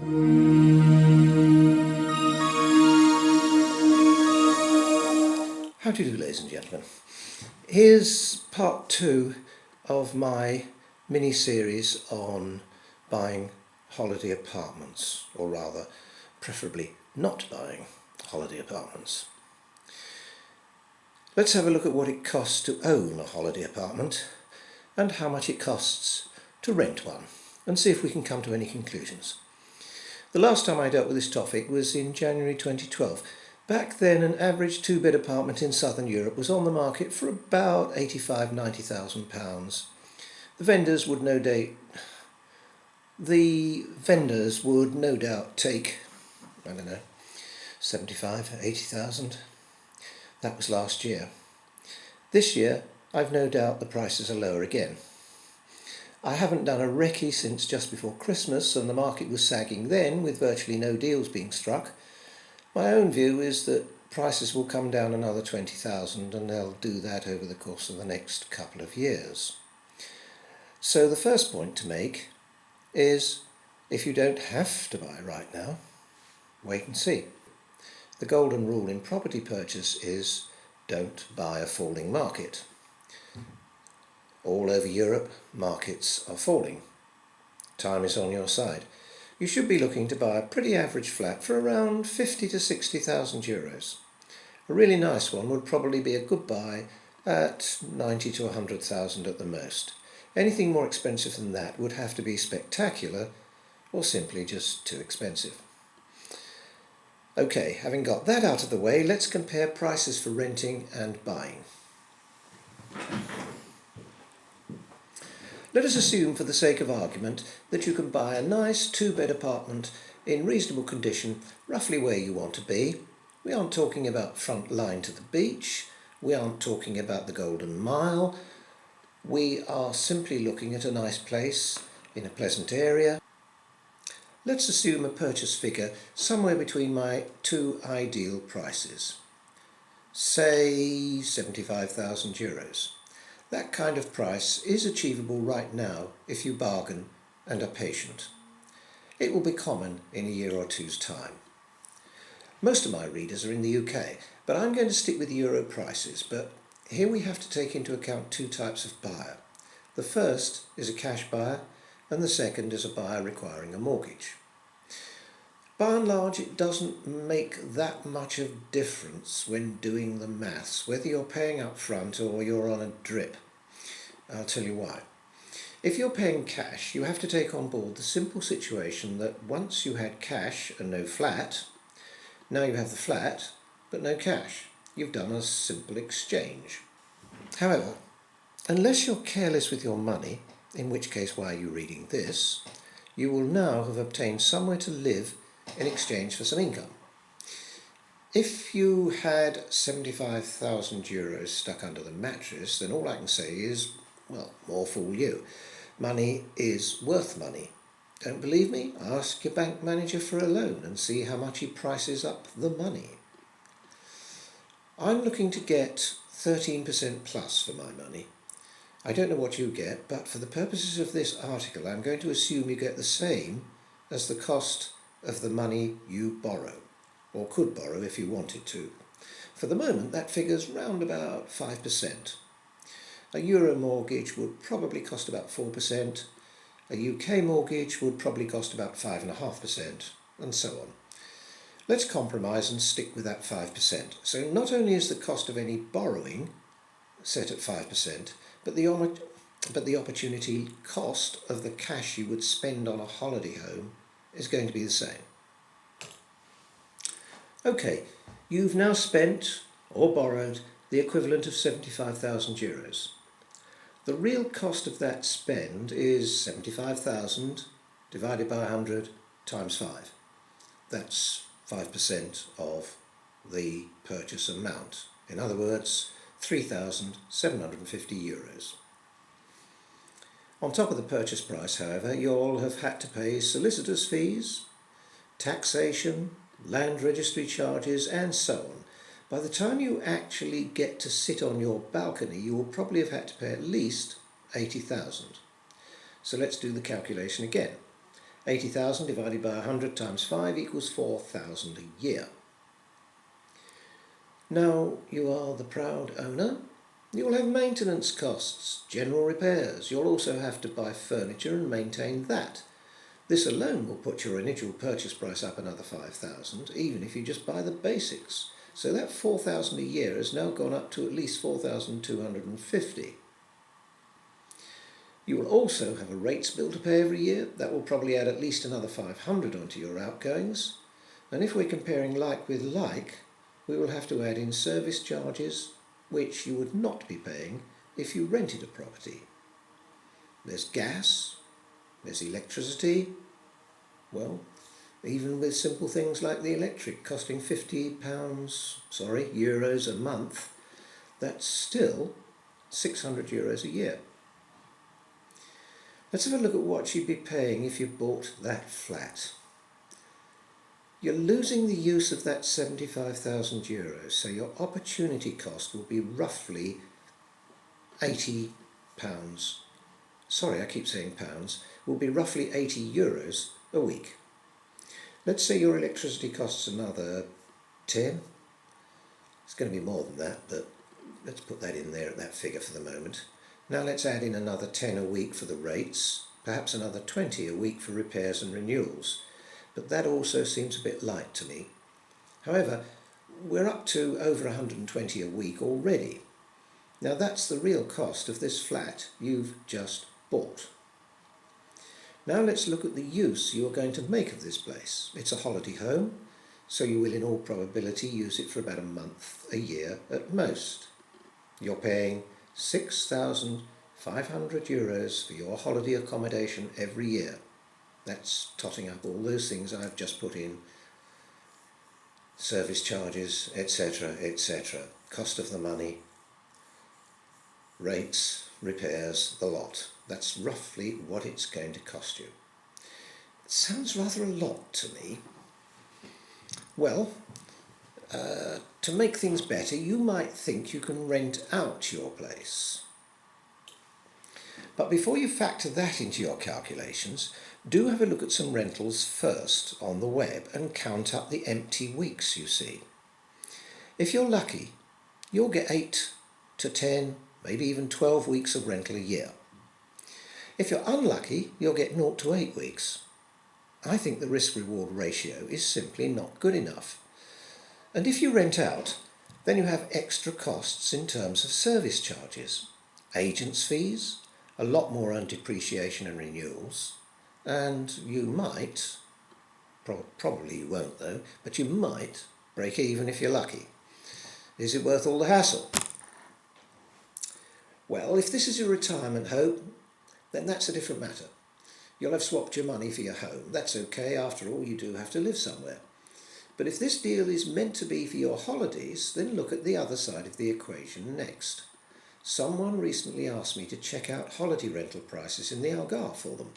How do you do, ladies and gentlemen? Here's part 2 of my mini-series on buying holiday apartments, or rather, preferably not buying holiday apartments. Let's have a look at what it costs to own a holiday apartment and how much it costs to rent one, and see if we can come to any conclusions. The last time I dealt with this topic was in January 2012. Back then, an average 2-bed apartment in southern Europe was on the market for about £85,000–90,000. The vendors would no doubt take, I don't know, 75, 80,000. That was last year. This year, I've no doubt the prices are lower again. I haven't done a recce since just before Christmas, and the market was sagging then, with virtually no deals being struck. My own view is that prices will come down another 20,000, and they'll do that over the course of the next couple of years. So the first point to make is, if you don't have to buy right now, wait and see. The golden rule in property purchase is don't buy a falling market. All over Europe, markets are falling. Time is on your side. You should be looking to buy a pretty average flat for around 50 to 60,000 euros. A really nice one would probably be a good buy at 90 to 100,000 at the most. Anything more expensive than that would have to be spectacular or simply just too expensive. Okay, having got that out of the way, let's compare prices for renting and buying. Let us assume, for the sake of argument, that you can buy a nice 2-bed apartment in reasonable condition, roughly where you want to be. We aren't talking about front line to the beach. We aren't talking about the Golden Mile. We are simply looking at a nice place in a pleasant area. Let's assume a purchase figure somewhere between my two ideal prices. Say 75,000 euros. That kind of price is achievable right now if you bargain and are patient. It will be common in a year or two's time. Most of my readers are in the UK, but I'm going to stick with Euro prices. But here we have to take into account two types of buyer. The first is a cash buyer, and the second is a buyer requiring a mortgage. By and large, it doesn't make that much of difference when doing the maths, whether you're paying up front or you're on a drip. I'll tell you why. If you're paying cash, you have to take on board the simple situation that once you had cash and no flat, now you have the flat but no cash. You've done a simple exchange. However, unless you're careless with your money, in which case why are you reading this, you will now have obtained somewhere to live in exchange for some income. If you had 75,000 euros stuck under the mattress, then all I can say is, well, more fool you. Money is worth money. Don't believe me? Ask your bank manager for a loan and see how much he prices up the money. I'm looking to get 13% plus for my money. I don't know what you get, but for the purposes of this article, I'm going to assume you get the same as the cost of the money you borrow, or could borrow if you wanted to. For the moment, that figure's round about 5%. A Euro mortgage would probably cost about 4%. A UK mortgage would probably cost about 5.5%, and so on. Let's compromise and stick with that 5%. So not only is the cost of any borrowing set at 5%, but the opportunity cost of the cash you would spend on a holiday home is going to be the same. Okay, you've now spent or borrowed the equivalent of 75,000 euros. The real cost of that spend is 75,000 divided by 100 times 5. That's 5% of the purchase amount. In other words, 3,750 euros. On top of the purchase price, however, you'll have had to pay solicitors' fees, taxation, land registry charges, and so on. By the time you actually get to sit on your balcony, you will probably have had to pay at least 80,000. So let's do the calculation again. 80,000 divided by 100 times 5 equals 4,000 a year. Now you are the proud owner. You'll have maintenance costs, general repairs. You'll also have to buy furniture and maintain that. This alone will put your initial purchase price up another 5,000, even if you just buy the basics. So that 4,000 a year has now gone up to at least 4,250. You will also have a rates bill to pay every year. That will probably add at least another 500 onto your outgoings. And if we're comparing like with like, we will have to add in service charges, which you would not be paying if you rented a property. There's gas, there's electricity. Well, even with simple things like the electric costing euros a month, that's still 600 euros a year. Let's have a look at what you'd be paying if you bought that flat. You're losing the use of that 75,000 euros, so your opportunity cost will be roughly £80. Sorry, I keep saying pounds. Will be roughly 80 euros a week. Let's say your electricity costs another 10. It's going to be more than that, but let's put that in there at that figure for the moment. Now let's add in another 10 a week for the rates, perhaps another 20 a week for repairs and renewals. But that also seems a bit light to me. However, we're up to over 120 a week already. Now that's the real cost of this flat you've just bought. Now let's look at the use you are going to make of this place. It's a holiday home, so you will in all probability use it for about a month, a year at most. You're paying 6,500 euros for your holiday accommodation every year. That's totting up all those things I've just put in. Service charges, etc., etc. Cost of the money, rates, repairs, the lot. That's roughly what it's going to cost you. It sounds rather a lot to me. Well, to make things better, you might think you can rent out your place. But before you factor that into your calculations, do have a look at some rentals first on the web and count up the empty weeks you see. If you're lucky, you'll get 8 to 10, maybe even 12 weeks of rental a year. If you're unlucky, you'll get 0 to 8 weeks. I think the risk-reward ratio is simply not good enough. And if you rent out, then you have extra costs in terms of service charges, agents' fees, a lot more on depreciation and renewals, and you might, probably you won't though, but you might break even if you're lucky. Is it worth all the hassle? Well, if this is your retirement home, then that's a different matter. You'll have swapped your money for your home. That's okay, after all you do have to live somewhere. But if this deal is meant to be for your holidays, then look at the other side of the equation next. Someone recently asked me to check out holiday rental prices in the Algarve for them.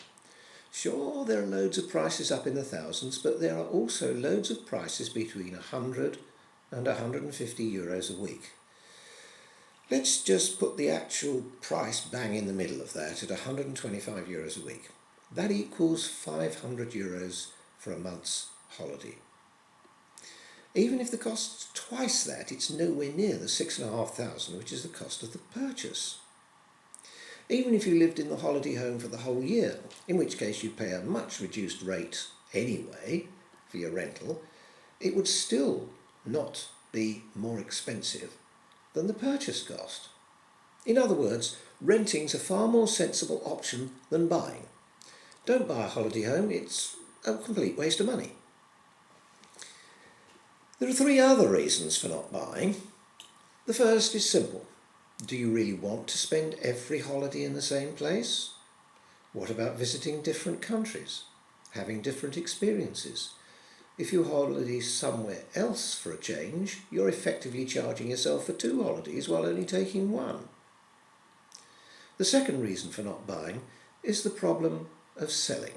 Sure, there are loads of prices up in the thousands, but there are also loads of prices between 100 and 150 euros a week. Let's just put the actual price bang in the middle of that at 125 euros a week. That equals 500 euros for a month's holiday. Even if the cost's twice that, it's nowhere near the 6,500, which is the cost of the purchase. Even if you lived in the holiday home for the whole year, in which case you'd pay a much reduced rate anyway for your rental, it would still not be more expensive than the purchase cost. In other words, renting's a far more sensible option than buying. Don't buy a holiday home, it's a complete waste of money. There are 3 other reasons for not buying. The first is simple. Do you really want to spend every holiday in the same place? What about visiting different countries, having different experiences? If you holiday somewhere else for a change, you're effectively charging yourself for 2 holidays while only taking 1. The second reason for not buying is the problem of selling.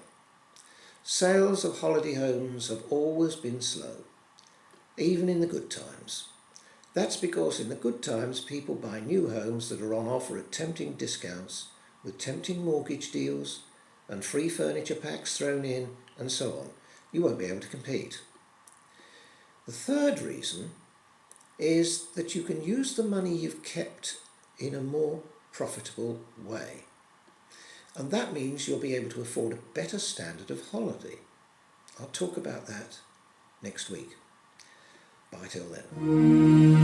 Sales of holiday homes have always been slow, even in the good times. That's because in the good times people buy new homes that are on offer at tempting discounts, with tempting mortgage deals and free furniture packs thrown in and so on. You won't be able to compete. The third reason is that you can use the money you've kept in a more profitable way. And that means you'll be able to afford a better standard of holiday. I'll talk about that next week. Bye till then.